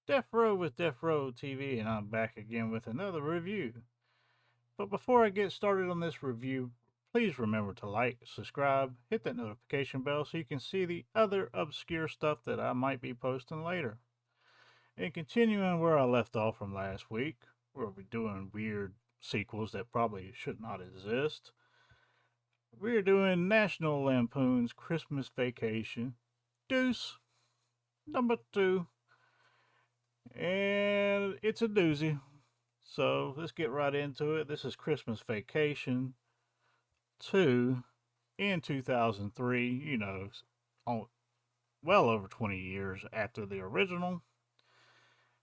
Deafrowe with Deafrowe TV, and I'm back again with another review. But before I get started on this review, please remember to like, subscribe, hit that notification bell so you can see the other obscure stuff that I might be posting later. And continuing where I left off from last week, where we're doing weird sequels that probably should not exist, we're doing National Lampoon's Christmas Vacation, Deuce, number 2, and it's a doozy. So let's get right into it. This is Christmas Vacation 2 in 2003, well over 20 years after the original.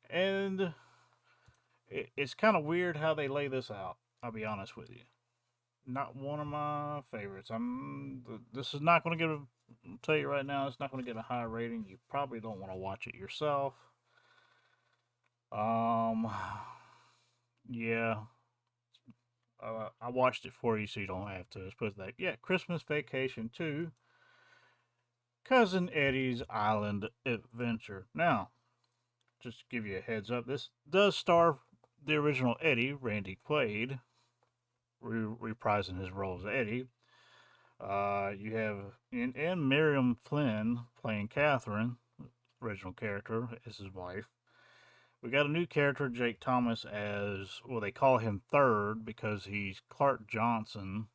And it's kind of weird how they lay this out, I'll be honest with you. Not one of my favorites. This is not going to get I'll tell you right now, it's not going to get a high rating. You probably don't want to watch it yourself. Um, yeah, I watched it for you so you don't have to. Let's put that. Yeah, Christmas Vacation 2, Cousin Eddie's Island Adventure. Now, just to give you a heads up, this does star the original Eddie, Randy Quaid, reprising his role as Eddie. You have and Miriam Flynn playing Catherine, original character, as his wife. We got a new character, Jake Thomas, as well. They call him Third because he's Clark Johnson,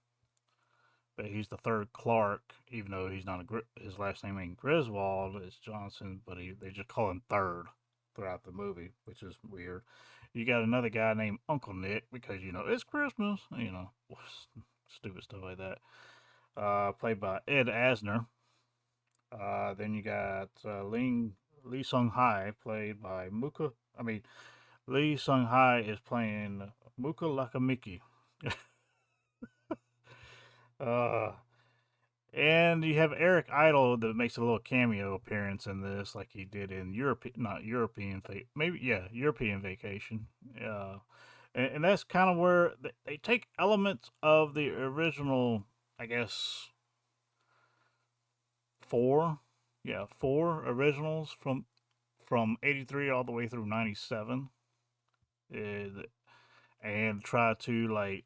but he's the third Clark, even though he's not his last name ain't Griswold, it's Johnson, but they just call him Third throughout the movie, which is weird. You got another guy named Uncle Nick because it's Christmas, stupid stuff like that. Played by Ed Asner. Then you got Lee Sung Hai, played by Muka. Lee Sung Hai is playing Muka Lakamiki. uh, And you have Eric Idle that makes a little cameo appearance in this, like he did in not European, maybe European Vacation. And that's kind of where they take elements of the original, I guess, four, four originals from '83 all the way through '97, and try to like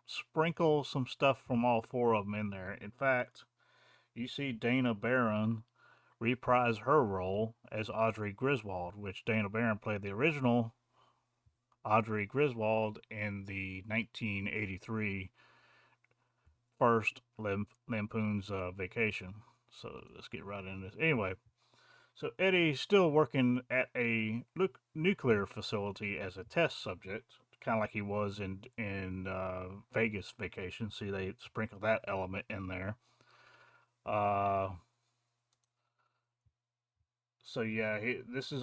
sprinkle some stuff from all four of them in there. In fact, you see Dana Barron reprise her role as Audrey Griswold, which Dana Barron played the original Audrey Griswold in the 1983 first Lampoon's Vacation. So let's get right into this. Anyway, so Eddie's still working at a nuclear facility as a test subject, kind of like he was in Vegas Vacation. See, they sprinkle that element in there. Uh, So yeah, this is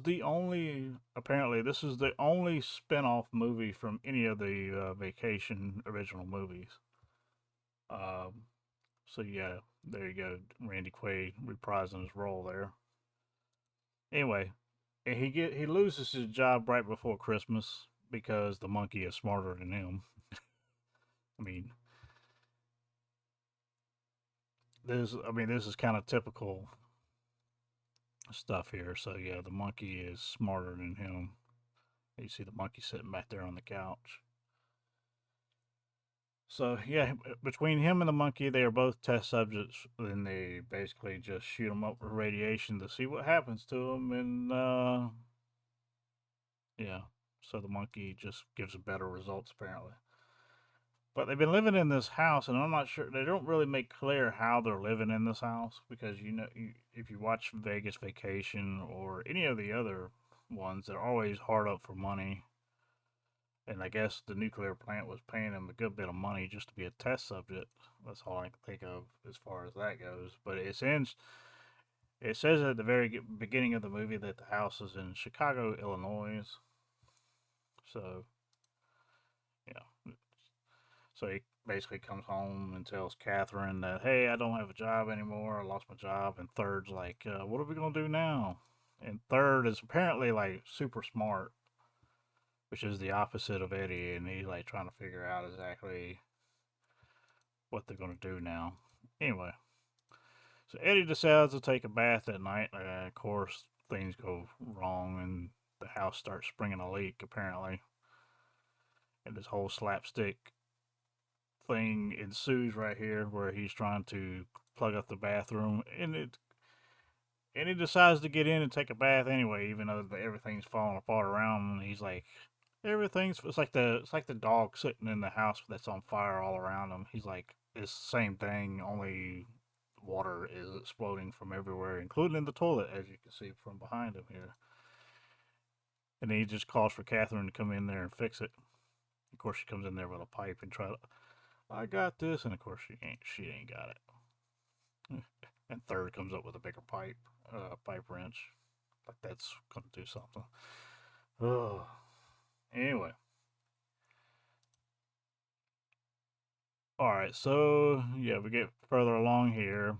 the only apparently this is the only spin-off movie from any of the Vacation original movies. Um, so yeah, there you go, Randy Quaid reprising his role there. Anyway, and he loses his job right before Christmas because the monkey is smarter than him. I mean, this is kind of typical stuff here. So yeah, the monkey is smarter than him. You see the monkey sitting back there on the couch. So yeah, between him and the monkey, they are both test subjects, and they basically just shoot them up with radiation to see what happens to them, and yeah, so the monkey just gives better results apparently. But they've been living in this house, and I'm not sure they don't really make clear how they're living in this house because if you watch Vegas Vacation or any of the other ones, they're always hard up for money. And I guess the nuclear plant was paying him a good bit of money just to be a test subject. That's all I can think of as far as that goes. But it says at the very beginning of the movie that the house is in Chicago, Illinois. So, yeah. So he basically comes home and tells Catherine that, hey, I don't have a job anymore. I lost my job. And Third's like, what are we going to do now? And Third is apparently like super smart, which is the opposite of Eddie. And he's like trying to figure out exactly what they're going to do now. Anyway, so Eddie decides to take a bath that night. Of course, things go wrong and the house starts springing a leak apparently, and this whole slapstick thing ensues right here where he's trying to plug up the bathroom, and he decides to get in and take a bath anyway, even though everything's falling apart around him. And he's like, everything's it's like the dog sitting in the house that's on fire all around him. He's like, it's the same thing, only water is exploding from everywhere, including the toilet, as you can see from behind him here. And then he just calls for Catherine to come in there and fix it. Of course, she comes in there with a pipe and try to, I got this, and of course she ain't got it. And third comes up with a bigger pipe wrench, like that's gonna do something. Oh, anyway, all right. So yeah, we get further along here,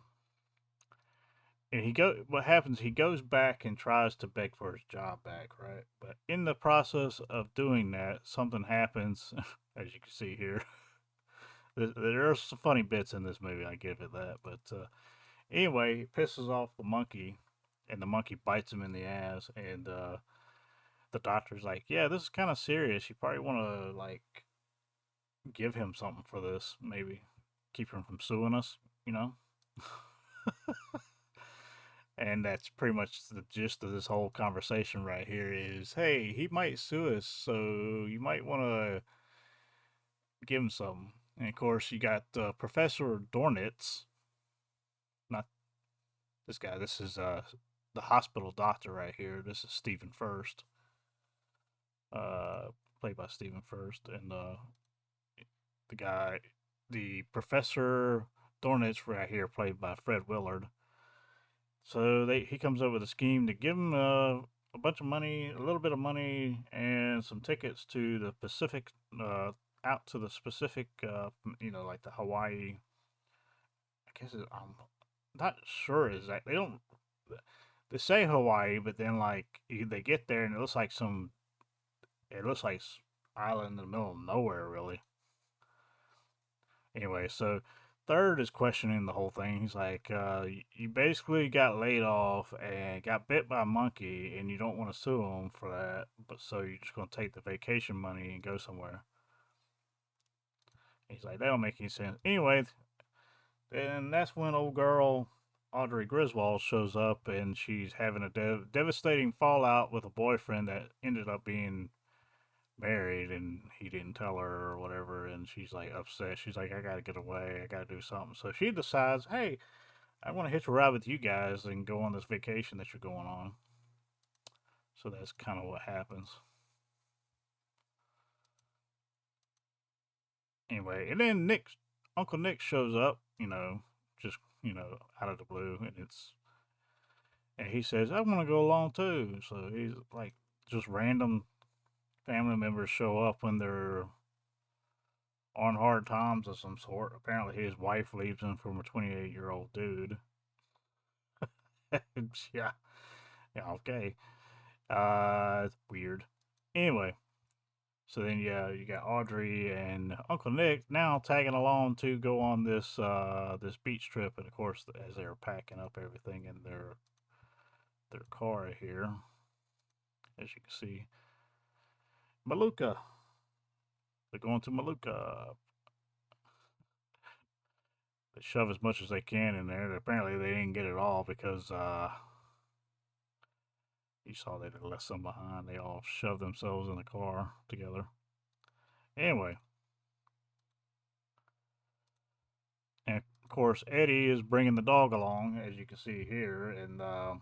and what happens, he goes back and tries to beg for his job back, right? But in the process of doing that, something happens. As you can see here, there are some funny bits in this movie, I give it that. But anyway, he pisses off the monkey, and the monkey bites him in the ass. And the doctor's like, yeah, this is kind of serious, you probably want to like give him something for this, maybe keep him from suing us, you know. And that's pretty much the gist of this whole conversation right here is, hey, he might sue us, so you might want to give him something. And of course, you got Professor Dornitz, not this guy. This is the hospital doctor right here. This is Stephen First, uh, played by Stephen First, and the guy, the Professor Dornitz right here, played by Fred Willard. So he comes up with a scheme to give him a bunch of money, a little bit of money, and some tickets to the Pacific, out to the specific, like the Hawaii. I guess I'm not sure exactly. They don't. They say Hawaii, but then like they get there and it looks like island in the middle of nowhere, really. Anyway, so third is questioning the whole thing. He's like, you basically got laid off and got bit by a monkey, and you don't want to sue him for that, but so you're just gonna take the vacation money and go somewhere. He's like, that don't make any sense. Anyway, and that's when old girl Audrey Griswold shows up, and she's having a devastating fallout with a boyfriend that ended up being married, and he didn't tell her or whatever, and she's like upset. She's like, I gotta get away, I gotta do something. So she decides, hey, I want to hitch a ride with you guys and go on this vacation that you're going on. So that's kind of what happens. Anyway, and then Uncle Nick shows up, just out of the blue, and he says, I want to go along too. So he's like, just random family members show up when they're on hard times of some sort. Apparently, his wife leaves him from a 28-year-old dude. Yeah, yeah, okay. It's weird. Anyway, so then yeah, you got Audrey and Uncle Nick now tagging along to go on this beach trip, and of course, as they're packing up everything in their car here, as you can see, Maluka. They're going to Maluka. They shove as much as they can in there. Apparently, they didn't get it all because you saw they left some behind. They all shoved themselves in the car together. Anyway, and of course, Eddie is bringing the dog along, as you can see here, and the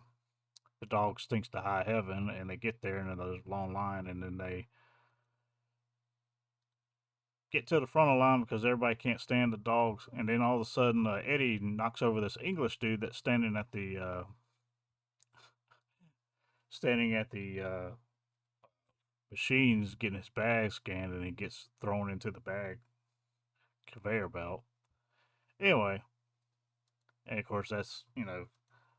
dog stinks to high heaven. And they get there, and there's a long line, and then they get to the front of the line because everybody can't stand the dogs. And then all of a sudden, Eddie knocks over this English dude that's standing at the machines getting his bag scanned, and he gets thrown into the bag conveyor belt. Anyway, and of course that's a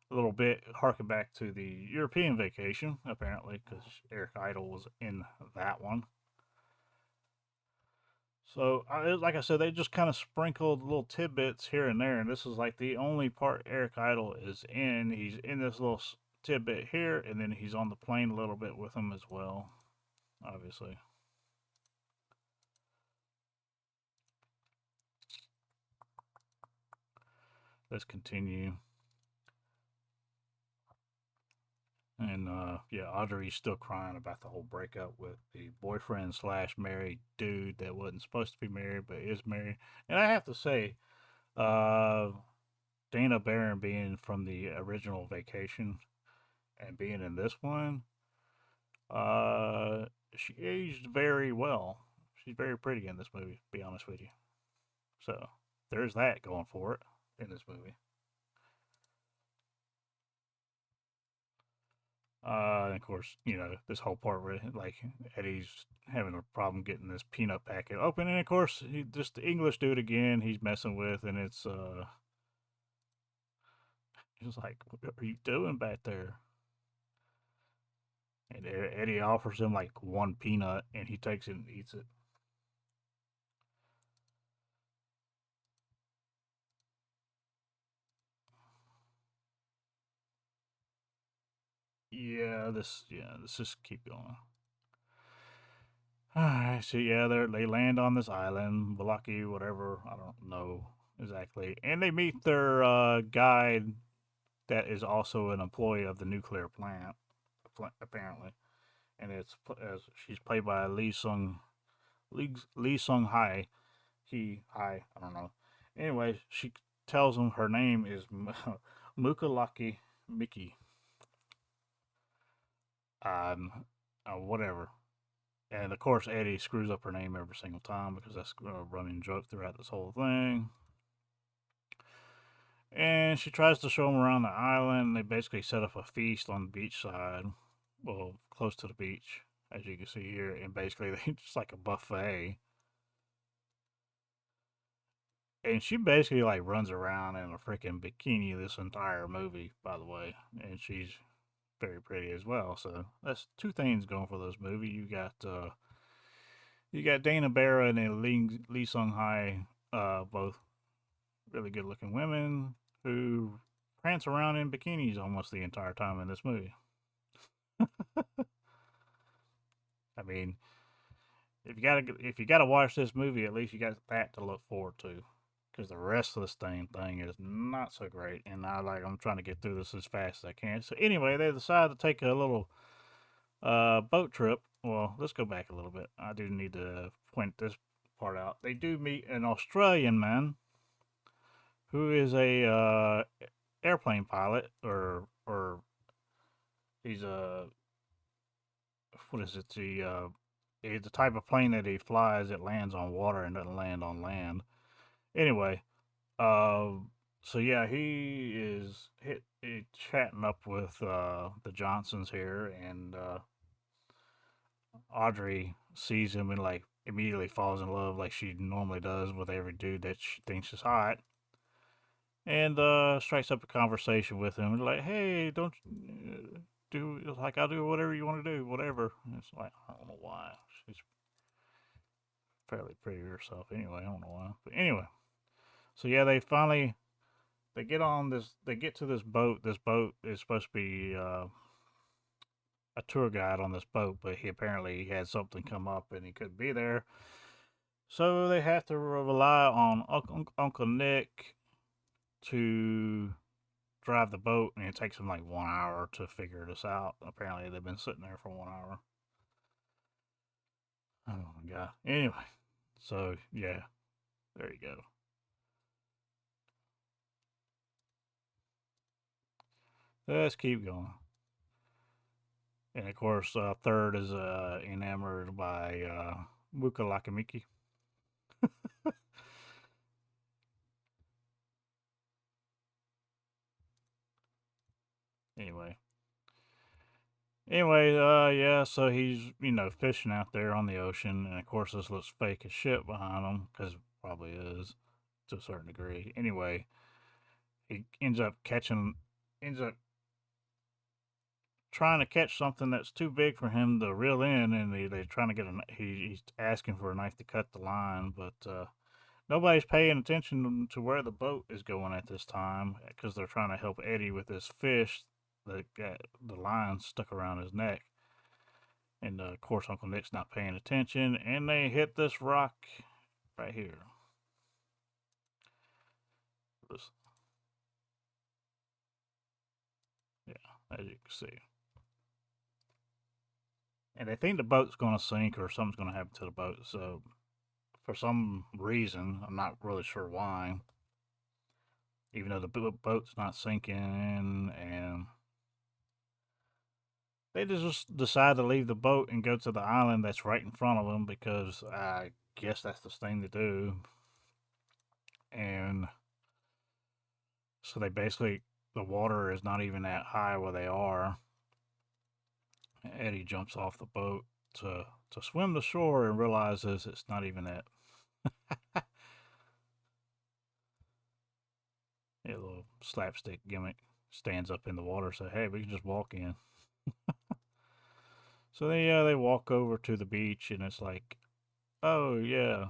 little bit harken back to the European Vacation, apparently, because Eric Idle was in that one. So, like I said, they just kind of sprinkled little tidbits here and there, and this is like the only part Eric Idle is in. He's in this little tidbit here, and then he's on the plane a little bit with him as well, obviously. Let's continue. And yeah, Audrey's still crying about the whole breakup with the boyfriend slash married dude that wasn't supposed to be married but is married. And I have to say, uh, Dana Barron being from the original Vacation and being in this one, uh, she aged very well. She's very pretty in this movie, to be honest with you. So there's that going for it in this movie. And of course, this whole part where like Eddie's having a problem getting this peanut packet open, and of course, just the English dude again. He's messing with, and it's just like, what are you doing back there? And Eddie offers him like one peanut, and he takes it and eats it. Let's just keep going. Alright, so yeah, they land on this island, Balaki, whatever, I don't know exactly. And they meet their guide that is also an employee of the nuclear plant, apparently. And as she's played by Lee Sung Hai. I don't know. Anyway, she tells him her name is Mukalaki Mickey. Um, whatever. And of course, Eddie screws up her name every single time because that's a running joke throughout this whole thing. And she tries to show him around the island. They basically set up a feast on the beach side, well, close to the beach, as you can see here. And basically, they just like a buffet. And she basically like runs around in a freaking bikini this entire movie, by the way. And she's very pretty as well. So that's two things going for this movie. You got Dana Barra and Lee Sung Hai, both really good looking women who prance around in bikinis almost the entire time in this movie. I mean, if you gotta watch this movie, at least you got that to look forward to, because the rest of this thing is not so great. And I'm trying to get through this as fast as I can. So anyway, they decide to take a little boat trip. Well, let's go back a little bit. I do need to point this part out. They do meet an Australian man who is a airplane pilot, or he's a, what is it? It's the type of plane that he flies that lands on water and doesn't land on land. Anyway, uh, so yeah, he is chatting up with the Johnsons here, and Audrey sees him and like immediately falls in love like she normally does with every dude that she thinks is hot, and strikes up a conversation with him like, "Hey, don't do like I'll do whatever you want to do, whatever." And it's like, I don't know why. She's fairly pretty herself anyway. I don't know why, but anyway. So yeah, they get on this. They get to this boat. This boat is supposed to be a tour guide on this boat, but he apparently had something come up and he couldn't be there. So they have to rely on Uncle Nick to drive the boat, and it takes them like 1 hour to figure this out. Apparently, they've been sitting there for 1 hour. Oh my god. Anyway, so yeah, there you go. Let's keep going. And of course, third is enamored by Muka Lakamiki. Anyway, yeah, so he's, fishing out there on the ocean, and of course, this looks fake as shit behind him, because it probably is to a certain degree. Anyway, he ends up trying to catch something that's too big for him to reel in, and they're trying to he's asking for a knife to cut the line, but nobody's paying attention to where the boat is going at this time because they're trying to help Eddie with this fish the line stuck around his neck. And of course, Uncle Nick's not paying attention, and they hit this rock right here. This, yeah, as you can see. And they think the boat's going to sink or something's going to happen to the boat. So, for some reason, I'm not really sure why, even though the boat's not sinking, and they just decide to leave the boat and go to the island that's right in front of them because I guess that's the thing to do. And so they basically, the water is not even that high where they are. Eddie jumps off the boat to swim to shore and realizes it's not even that. A little slapstick gimmick. Stands up in the water, so hey, we can just walk in. So they walk over to the beach, and it's like, oh yeah.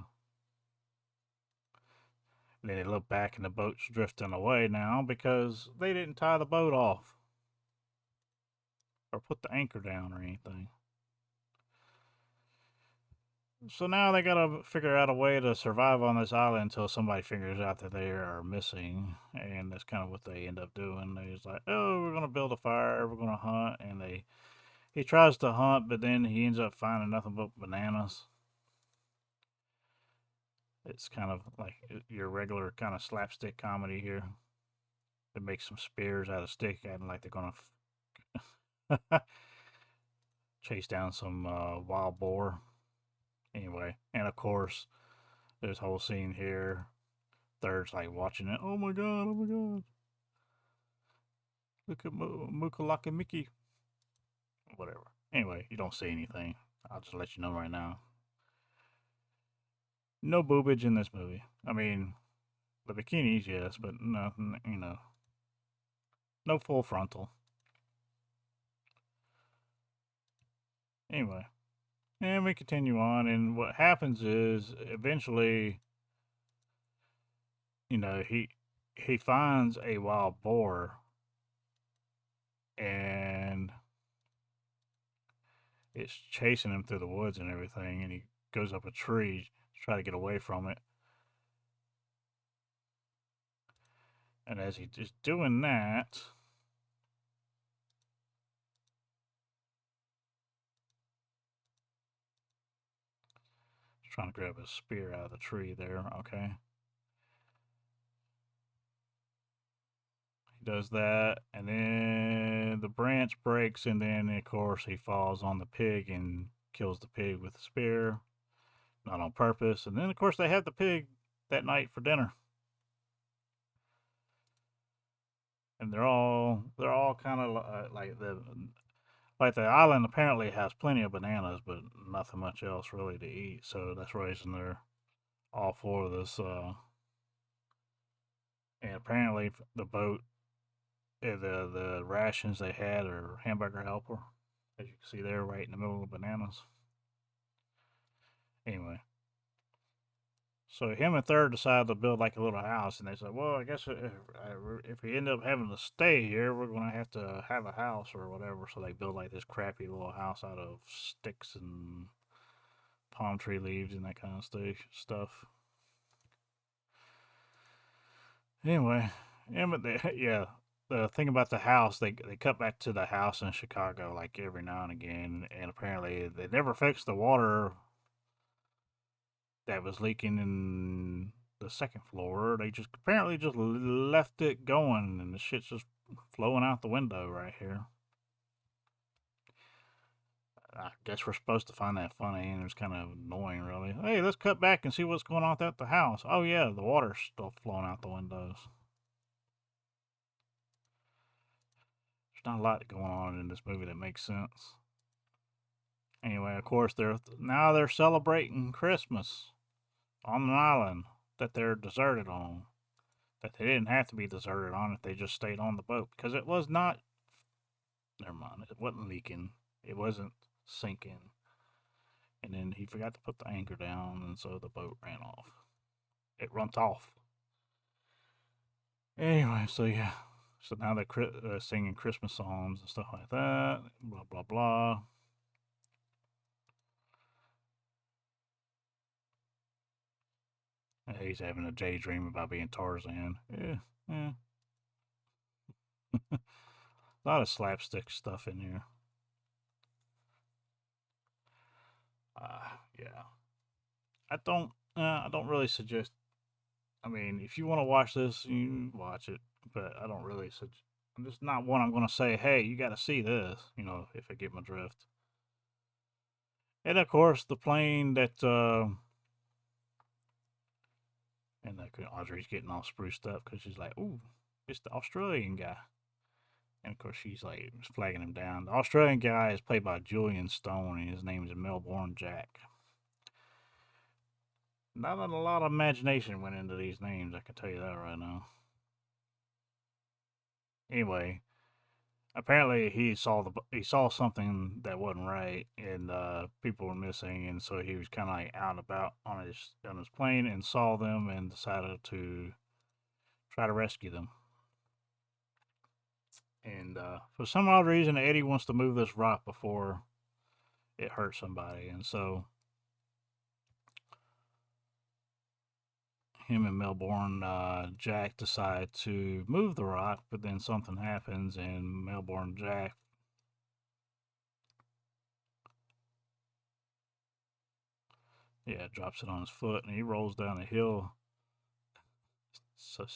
And then they look back, and the boat's drifting away now because they didn't tie the boat off or put the anchor down or anything. So now they gotta figure out a way to survive on this island until somebody figures out that they are missing, and that's kind of what they end up doing. They're just like, oh, we're gonna build a fire, we're gonna hunt, and he tries to hunt, but then he ends up finding nothing but bananas. It's kind of like your regular kind of slapstick comedy here. They make some spears out of stick, acting like they're gonna chase down some wild boar. Anyway, and of course, this whole scene here, Third's like watching it. Oh my god! Oh my god! Look at Mookalaka Mickey. Whatever. Anyway, you don't see anything. I'll just let you know right now. No boobage in this movie. I mean, the bikinis, yes, but no, no full frontal. Anyway, and we continue on, and what happens is eventually, he finds a wild boar, and it's chasing him through the woods and everything, and he goes up a tree to try to get away from it. And as he's doing that, he's trying to grab a spear out of the tree there, okay? He does that, and then the branch breaks, and then, of course, he falls on the pig and kills the pig with the spear. Not on purpose. And then, of course, they have the pig that night for dinner. And they're all kind of like the island apparently has plenty of bananas, but nothing much else really to eat. So that's the reason they're all for this. And apparently the boat, the rations they had are hamburger helper, as you can see there, right in the middle of the bananas. Anyway, so him and Third decided to build like a little house, and they said, "Well, I guess if we end up having to stay here, we're gonna have to have a house or whatever." So they build like this crappy little house out of sticks and palm tree leaves and that kind of stuff. Anyway, yeah, the thing about the house, they cut back to the house in Chicago like every now and again, and apparently they never fixed the water that was leaking in the second floor. They just apparently just left it going, and the shit's just flowing out the window right here. I guess we're supposed to find that funny, and it's kind of annoying, really. Hey, let's cut back and see what's going on at the house. Oh yeah, the water's still flowing out the windows. There's not a lot going on in this movie that makes sense. Anyway, of course, they're celebrating Christmas on an island that they're deserted on. That they didn't have to be deserted on if they just stayed on the boat, because it was not. Never mind, it wasn't leaking. It wasn't sinking. And then he forgot to put the anchor down, and so the boat ran off. It runs off. Anyway, so yeah. So now they're singing Christmas songs and stuff like that. Blah blah blah. And he's having a daydream about being Tarzan. Yeah, yeah. A lot of slapstick stuff in here. Yeah. I don't really suggest. I mean, if you want to watch this, you watch it. But I don't really suggest. I'm just not one I'm going to say, hey, you got to see this. You know, if I get my drift. And of course, the plane that. And Audrey's getting all spruced up because she's like, ooh, it's the Australian guy. And of course, she's like flagging him down. The Australian guy is played by Julian Stone, and his name is Melbourne Jack. Not a lot of imagination went into these names, I can tell you that right now. Anyway, apparently he saw something that wasn't right, and people were missing, and so he was kind of like out and about on his plane and saw them and decided to try to rescue them. And for some odd reason, Eddie wants to move this rock before it hurts somebody, and so him and Melbourne Jack decide to move the rock, but then something happens, and Melbourne Jack drops it on his foot, and he rolls down the hill. So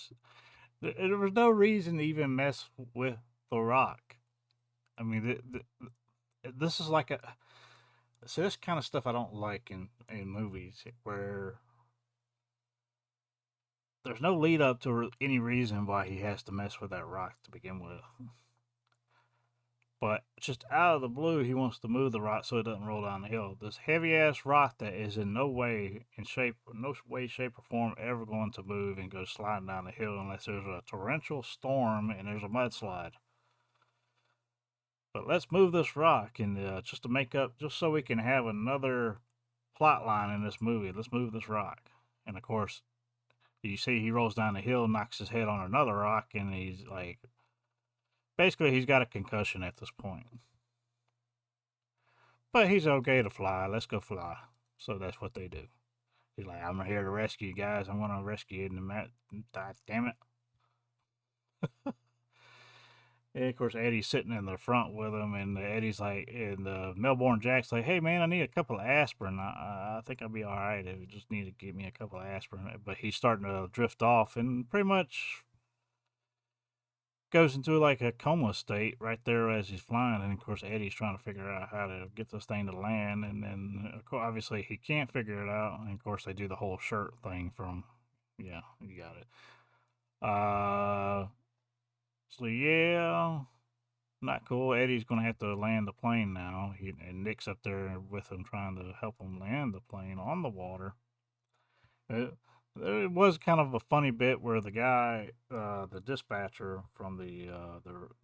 there was no reason to even mess with the rock. I mean, this is like this kind of stuff I don't like in movies where there's no lead up to any reason why he has to mess with that rock to begin with. But just out of the blue, he wants to move the rock so it doesn't roll down the hill. This heavy ass rock that is in no way, shape, or form ever going to move and go sliding down the hill unless there's a torrential storm and there's a mudslide. But let's move this rock, and just to make up, just so we can have another plot line in this movie, let's move this rock. And of course, you see he rolls down the hill, knocks his head on another rock, and he's like, basically, he's got a concussion at this point. But he's okay to fly. Let's go fly. So that's what they do. He's like, I'm here to rescue you guys. I'm going to rescue you. God damn it. And of course, Eddie's sitting in the front with him, and Eddie's like, and Melbourne Jack's like, hey man, I need a couple of aspirin. I think I'll be all right if you just need to give me a couple of aspirin. But he's starting to drift off, and pretty much goes into like a coma state right there as he's flying. And of course, Eddie's trying to figure out how to get this thing to land, and then obviously he can't figure it out. And of course, they do the whole shirt thing from, yeah, you got it. So yeah, not cool. Eddie's gonna have to land the plane now. And Nick's up there with him trying to help him land the plane on the water. It was kind of a funny bit where the guy, the dispatcher from the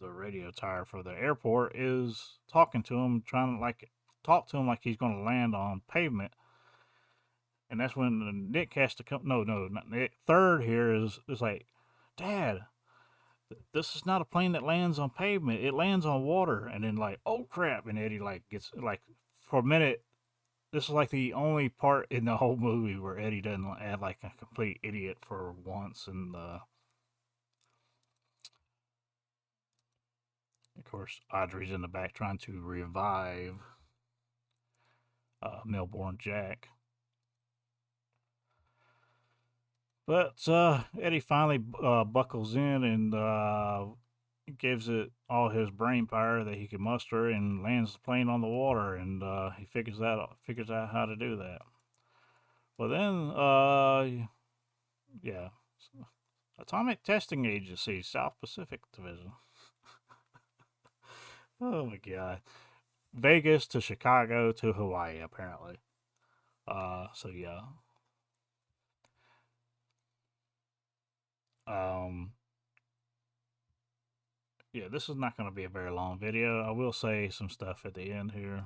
radio tower for the airport, is talking to him, trying to like talk to him like he's going to land on pavement. And that's when Nick has to come. No, not Nick. Third here is like, Dad, this is not a plane that lands on pavement. It lands on water. And then like, oh crap! And Eddie like gets like for a minute. This is like the only part in the whole movie where Eddie doesn't act like a complete idiot for once. And of course, Audrey's in the back trying to revive Melbourne Jack. But Eddie finally buckles in and gives it all his brain power that he can muster and lands the plane on the water. And he figures out how to do that. Well, then, yeah. Atomic Testing Agency, South Pacific Division. Oh my god. Vegas to Chicago to Hawaii, apparently. So yeah. Um, yeah, this is not going to be a very long video. I will say some stuff at the end here.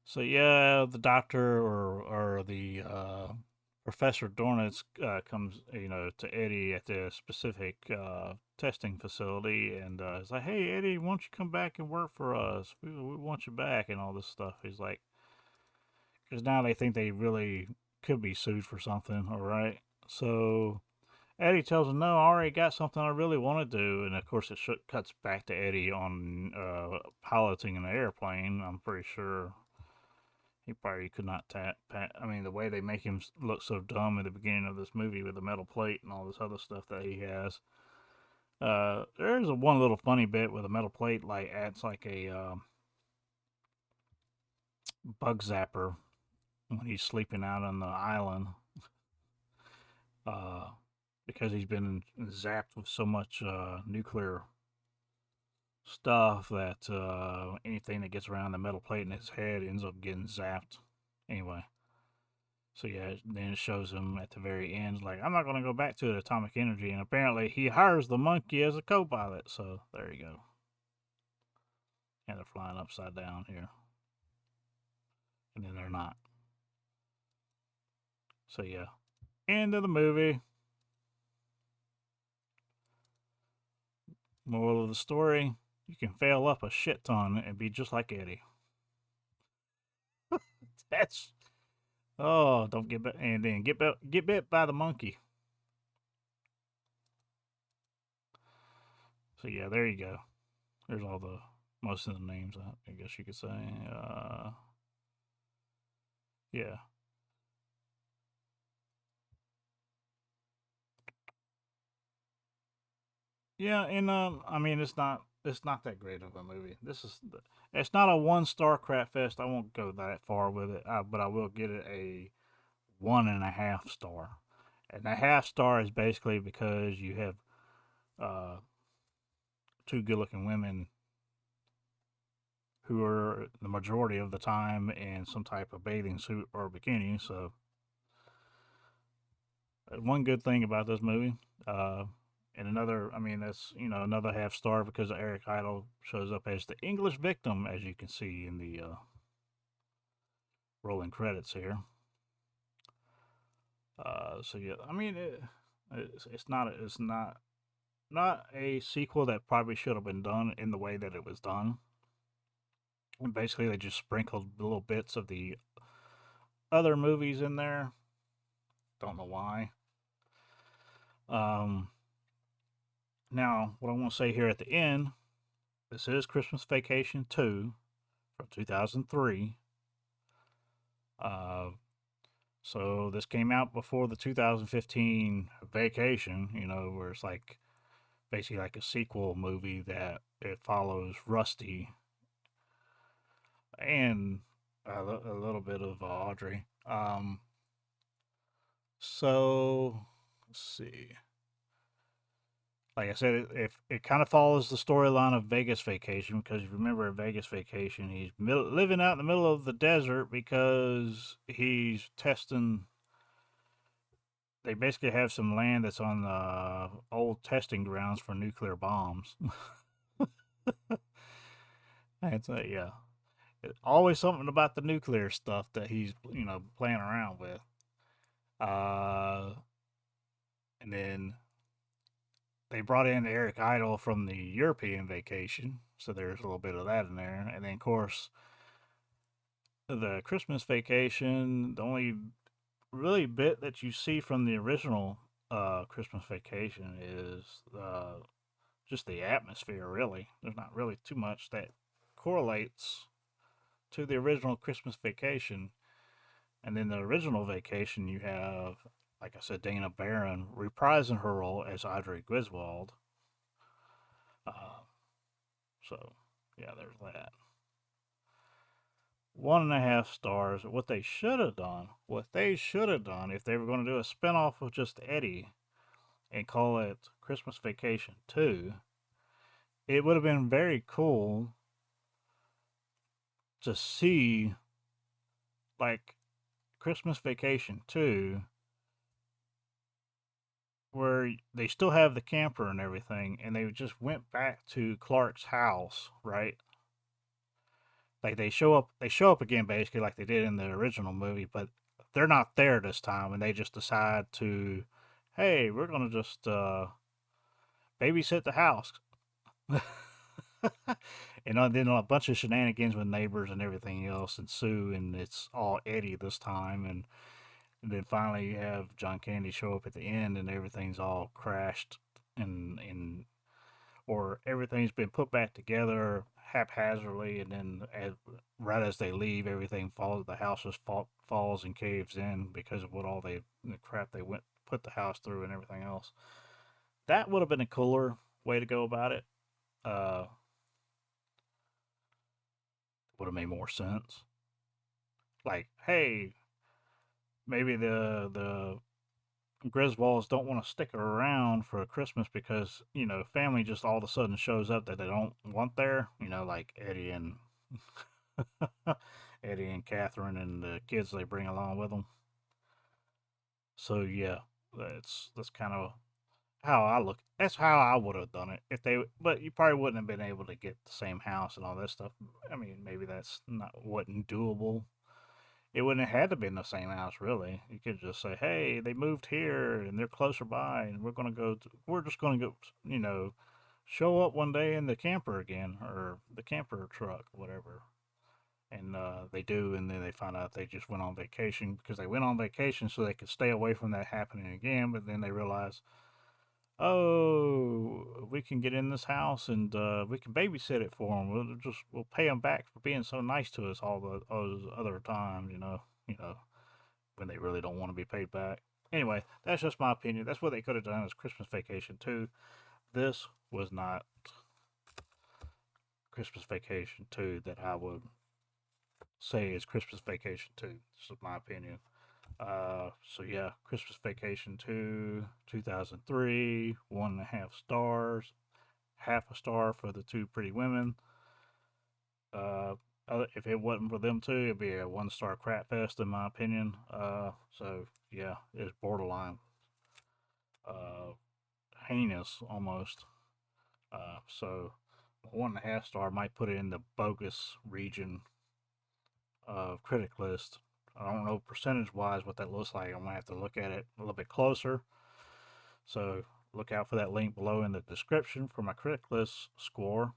So yeah, the doctor or the Professor Dornitz comes, to Eddie at the specific testing facility, and is like, "Hey, Eddie, why don't you come back and work for us? We want you back," and all this stuff. He's like, because now they think they really could be sued for something, all right? So Eddie tells him, "No, I already got something I really want to do," and of course it cuts back to Eddie on piloting an airplane. I'm pretty sure he probably could not tap. I mean, the way they make him look so dumb at the beginning of this movie with the metal plate and all this other stuff that he has. There's one little funny bit with a metal plate, like adds like a bug zapper when he's sleeping out on the island, uh, because he's been zapped with so much nuclear stuff that anything that gets around the metal plate in his head ends up getting zapped. Anyway, so yeah, then it shows him at the very end, like, "I'm not going to go back to the atomic energy," and apparently he hires the monkey as a co-pilot. So there you go. And they're flying upside down here, and then they're not. So yeah, end of the movie. Moral of the story: you can fail up a shit ton and be just like Eddie. That's don't get bit, and then get bit by the monkey. So yeah, there you go. There's all the most of the names, I guess you could say. Yeah, yeah, and I mean, it's not that great of a movie. It's not a 1 star crap fest. I won't go that far with it, but I will get it a 1.5 star. And a half star is basically because you have uh, two good-looking women who are the majority of the time in some type of bathing suit or bikini. So one good thing about this movie. And another, I mean, that's another half star because Eric Idle shows up as the English victim, as you can see in the rolling credits here. So yeah, I mean, it's not a sequel that probably should have been done in the way that it was done. And basically, they just sprinkled little bits of the other movies in there. Don't know why. Um, Now, what I want to say here at the end, this is Christmas Vacation 2 from 2003. Uh, so this came out before the 2015 Vacation, where it's like basically like a sequel movie that it follows Rusty and a little bit of Audrey. So let's see. Like I said, it kind of follows the storyline of Vegas Vacation, because you remember in Vegas Vacation, he's living out in the middle of the desert because he's testing. They basically have some land that's on the old testing grounds for nuclear bombs. And so, yeah, always something about the nuclear stuff that he's playing around with. Uh, and then they brought in Eric Idle from the European Vacation, so there's a little bit of that in there. And then, of course, the Christmas Vacation, the only really bit that you see from the original Christmas Vacation is just the atmosphere, really. There's not really too much that correlates to the original Christmas Vacation. And then the original Vacation, you have, like I said, Dana Barron reprising her role as Audrey Griswold. Uh, so, yeah, there's that. 1.5 stars. What they should have done, if they were going to do a spinoff of just Eddie and call it Christmas Vacation 2, it would have been very cool to see, like, Christmas Vacation 2, where they still have the camper and everything, and they just went back to Clark's house, right? Like they show up again basically like they did in the original movie, but they're not there this time, and they just decide to, hey, we're gonna just babysit the house. And then a bunch of shenanigans with neighbors and everything else ensue, and it's all Eddie this time. And then finally, you have John Candy show up at the end, and everything's all crashed, and or everything's been put back together haphazardly, and then right as they leave, everything falls. The house just falls and caves in because of what all the crap they went put the house through and everything else. That would have been a cooler way to go about it. Uh, would have made more sense. Like, hey, maybe the Griswolds don't want to stick around for Christmas because family just all of a sudden shows up that they don't want there. Like Eddie and Catherine and the kids they bring along with them. So yeah, that's kind of how I look. That's how I would have done it if they. But you probably wouldn't have been able to get the same house and all that stuff. I mean, maybe that's not wasn't doable. It wouldn't have had to be in the same house, really. You could just say, "Hey, they moved here and they're closer by, and we're just gonna go, show up one day in the camper again or the camper truck, whatever." And they do, and then they find out they just went on vacation because they went on vacation so they could stay away from that happening again. But then they realize, oh, we can get in this house and we can babysit it for them. We'll pay them back for being so nice to us all those other times, you know, when they really don't want to be paid back. Anyway, that's just my opinion. That's what they could have done as Christmas Vacation too. This was not Christmas Vacation 2 that I would say is Christmas Vacation 2. This is my opinion. So yeah, Christmas Vacation 2, 2003, 1.5 stars, half a star for the two pretty women. Uh, if it wasn't for them two, it'd be a 1 star crap fest in my opinion. So yeah, it's borderline uh, heinous almost. So 1.5 star might put it in the bogus region of critic list. I don't know percentage wise what that looks like. I'm gonna have to look at it a little bit closer. So look out for that link below in the description for my critic list score,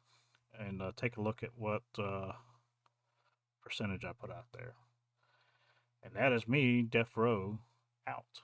and take a look at what percentage I put out there. And that is me, Deafrowe, out.